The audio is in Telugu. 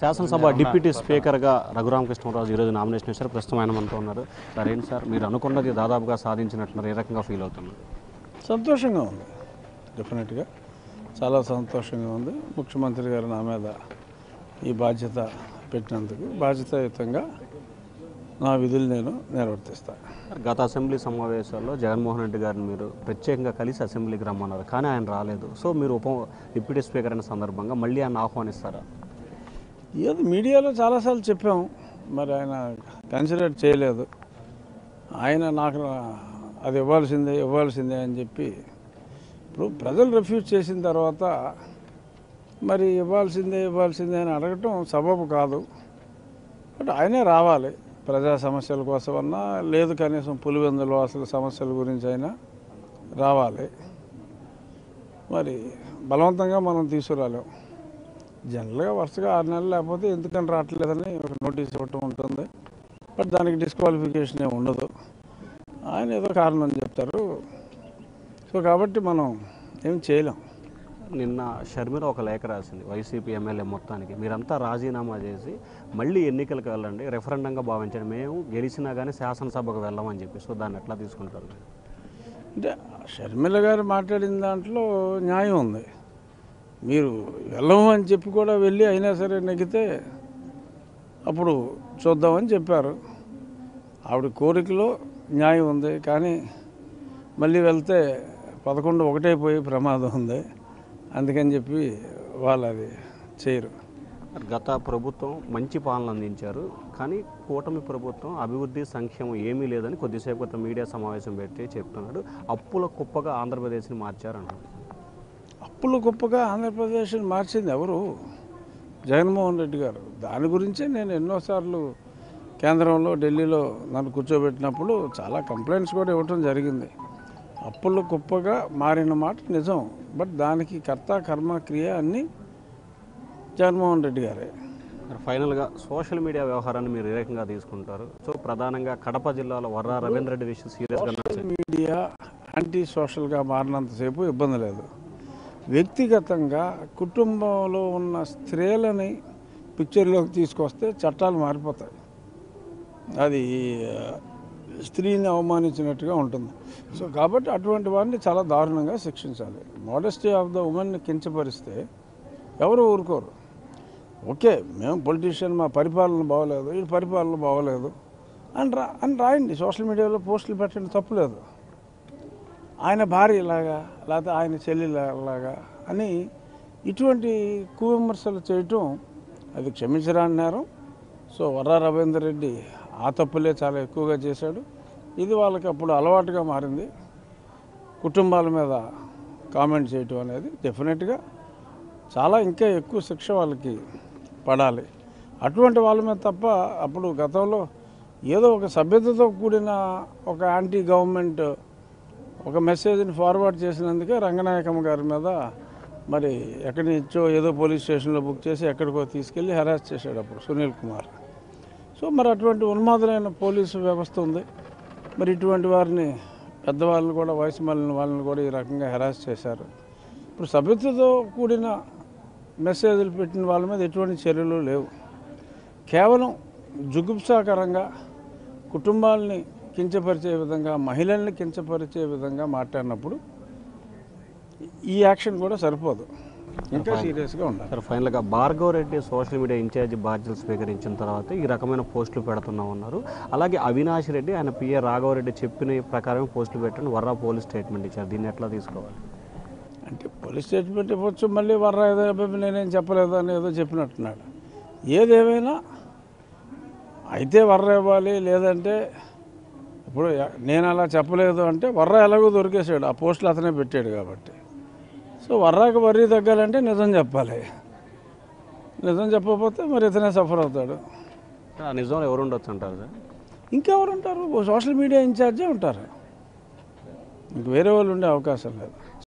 శాసనసభ డిప్యూటీ స్పీకర్గా రఘురామకృష్ణరాజు ఈరోజు నామినేషన్ ఇచ్చారు. ప్రస్తుతం ఆయన మనతో ఉన్నారు. సార్ ఏంటి సార్, మీరు అనుకున్నది దాదాపుగా సాధించినట్టున్నారు. ఏ రకంగా ఫీల్ అవుతున్నారు? సంతోషంగా ఉంది, డెఫినెట్గా చాలా సంతోషంగా ఉంది. ముఖ్యమంత్రి గారు నా మీద ఈ బాధ్యత పెట్టినందుకు బాధ్యతాయుతంగా నా విధులు నేను నిర్వర్తిస్తాను. గత అసెంబ్లీ సమావేశాల్లో జగన్మోహన్ రెడ్డి గారిని మీరు ప్రత్యేకంగా కలిసి అసెంబ్లీకి రమ్మన్నారు, కానీ ఆయన రాలేదు. సో మీరు డిప్యూటీ స్పీకర్ అయిన సందర్భంగా మళ్ళీ ఆయన ఆహ్వానిస్తారా? ఏదో మీడియాలో చాలాసార్లు చెప్పాము, మరి ఆయన కన్సిడర్ చేయలేదు. ఆయన నాకు అది ఇవ్వాల్సిందే అని చెప్పి ఇప్పుడు ప్రజలు రిఫ్యూజ్ చేసిన తర్వాత మరి ఇవ్వాల్సిందే అని అడగటం సబబు కాదు. బట్ ఆయనే రావాలి, ప్రజా సమస్యల కోసమన్నా లేదు కనీసం పులివెందులో అసలు సమస్యల గురించి అయినా రావాలి. మరి బలవంతంగా మనం తీసుకురాలేం. జనరల్గా వరుసగా 6 నెలలు లేకపోతే ఎందుకని రావట్లేదని ఒక నోటీస్ ఇవ్వటం ఉంటుంది. బట్ దానికి డిస్క్వాలిఫికేషన్ ఏమి ఉండదు. ఆయన ఏదో కారణం చెప్తారు. సో కాబట్టి మనం ఏం చేయలేం. నిన్న షర్మిల ఒక లేఖ రాసింది వైసీపీ ఎమ్మెల్యే మొత్తానికి, మీరంతా రాజీనామా చేసి మళ్ళీ ఎన్నికలకు వెళ్ళండి, రెఫరెండంగా భావించండి, మేము గెలిచినా కానీ శాసనసభకు వెళ్ళమని చెప్పి. సో దాన్ని ఎట్లా తీసుకుంటారు? అంటే షర్మిల గారు మాట్లాడిన దాంట్లో న్యాయం ఉంది. మీరు వెళ్ళము అని చెప్పి కూడా వెళ్ళి అయినా సరే నెగితే అప్పుడు చూద్దామని చెప్పారు. ఆవిడ కోరికలో న్యాయం ఉంది, కానీ మళ్ళీ వెళ్తే 11 ఒకటైపోయే ప్రమాదం ఉంది. అందుకని చెప్పి వాళ్ళు అది చేయరు. గత ప్రభుత్వం మంచి పాలన అందించారు, కానీ కూటమి ప్రభుత్వం అభివృద్ధి సంక్షేమం ఏమీ లేదని కొద్దిసేపు క్రితం మీడియా సమావేశం పెట్టి చెప్తున్నాడు. అప్పుల కుప్పగా ఆంధ్రప్రదేశ్ని మార్చారన్నారు. అప్పుల కుప్పగా ఆంధ్రప్రదేశ్ని మార్చింది ఎవరు? జగన్మోహన్ రెడ్డి గారు. దాని గురించే నేను ఎన్నోసార్లు కేంద్రంలో ఢిల్లీలో నన్ను కూర్చోబెట్టినప్పుడు చాలా కంప్లైంట్స్ కూడా ఇవ్వటం జరిగింది. అప్పుల కుప్పగా మారిన మాట నిజం. బట్ దానికి కర్త కర్మ క్రియ అన్నీ జగన్మోహన్ రెడ్డి గారే. ఫైనల్గా సోషల్ మీడియా వ్యవహారాన్ని మీరు ఏ రకంగా తీసుకుంటారు? సో ప్రధానంగా కడప జిల్లాలో వర్రా రవీంద్ర రెడ్డి విషయం సీరియస్గా సోషల్ మీడియా యాంటీ సోషల్గా మారినంతసేపు ఇబ్బంది లేదు. వ్యక్తిగతంగా కుటుంబంలో ఉన్న స్త్రీలని పిక్చర్లోకి తీసుకొస్తే చట్టాలు మారిపోతాయి. అది స్త్రీని అవమానించినట్టుగా ఉంటుంది. సో కాబట్టి అటువంటి వారిని చాలా దారుణంగా శిక్షించాలి. మోడెస్టీ ఆఫ్ ద ఉమెన్ని కించపరిస్తే ఎవరు ఊరుకోరు. ఓకే, మేము పొలిటీషియన్, మా పరిపాలన బాగోలేదు, ఈ పరిపాలన బాగోలేదు అని రాయండి, సోషల్ మీడియాలో పోస్టులు పెట్టండి, తప్పులేదు. ఆయన భార్య ఇలాగా లేకపోతే ఆయన చెల్లిలాగా అని ఇటువంటి కువిమర్శలు చేయటం అది క్షమించరాని నేరం. సో వర్రా రవీందర్ రెడ్డి ఆ తప్పులే చాలా ఎక్కువగా చేశాడు. ఇది వాళ్ళకి అప్పుడు అలవాటుగా మారింది. కుటుంబాల మీద కామెంట్ చేయటం అనేది డెఫినెట్గా చాలా ఇంకా ఎక్కువ శిక్ష వాళ్ళకి పడాలి. అటువంటి వాళ్ళ మీద తప్ప అప్పుడు గతంలో ఏదో ఒక సభ్యతతో కూడిన ఒక యాంటీ గవర్నమెంట్ ఒక మెసేజ్ని ఫార్వర్డ్ చేసినందుకే రంగనాయకమ్మ గారి మీద మరి ఎక్కడి నుంచో ఏదో పోలీస్ స్టేషన్లో బుక్ చేసి ఎక్కడికో తీసుకెళ్ళి హెరాస్ చేశాడు అప్పుడు సునీల్ కుమార్. సో మరి అటువంటి ఉన్మాదులైన పోలీసు వ్యవస్థ ఉంది. మరి ఇటువంటి వారిని పెద్దవాళ్ళని కూడా వయసు మళ్ళిన వాళ్ళని కూడా ఈ రకంగా హెరాస్ చేశారు. ఇప్పుడు సభ్యతతో కూడిన మెసేజ్లు పెట్టిన వాళ్ళ మీద ఎటువంటి చర్యలు లేవు. కేవలం జుగుప్సాకరంగా కుటుంబాలని కించపరిచే విధంగా, మహిళల్ని కించపరిచే విధంగా మాట్లాడినప్పుడు ఈ యాక్షన్ కూడా సరిపోదు, ఇంకా సీరియస్గా ఉండాలి. సార్ ఫైనల్గా Bhargav Reddy social media incharge బాధ్యతలు స్వీకరించిన తర్వాత ఈ రకమైన పోస్టులు పెడుతున్నామన్నారు. అలాగే అవినాష్ రెడ్డి ఆయన పిఏ రాఘవరెడ్డి చెప్పిన ప్రకారమే పోస్టులు పెట్టండి, వర్రా పోలీస్ స్టేట్మెంట్ ఇచ్చారు. దీన్ని ఎట్లా తీసుకోవాలి? అంటే పోలీస్ స్టేట్మెంట్ ఇవ్వచ్చు, మళ్ళీ వర్రా ఏదో నేనేం చెప్పలేదు అని ఏదో చెప్పినట్టున్నాడు. ఏదేమైనా అయితే వర్రా ఇవ్వాలి, లేదంటే ఇప్పుడు నేను అలా చెప్పలేదు అంటే వర్రా ఎలాగో దొరికేసాడు, ఆ పోస్టులు అతనే పెట్టాడు కాబట్టి. సో వర్రాకి వర్రీ తగ్గాలంటే నిజం చెప్పాలి. నిజం చెప్పకపోతే మరి ఇతనే సఫర్ అవుతాడు. నిజంలో ఎవరు ఉండొచ్చు అంటారు సార్? ఇంకెవరు ఉంటారు? సోషల్ మీడియా ఇన్ఛార్జే ఉంటారు, ఇంక వేరే వాళ్ళు ఉండే అవకాశం లేదు.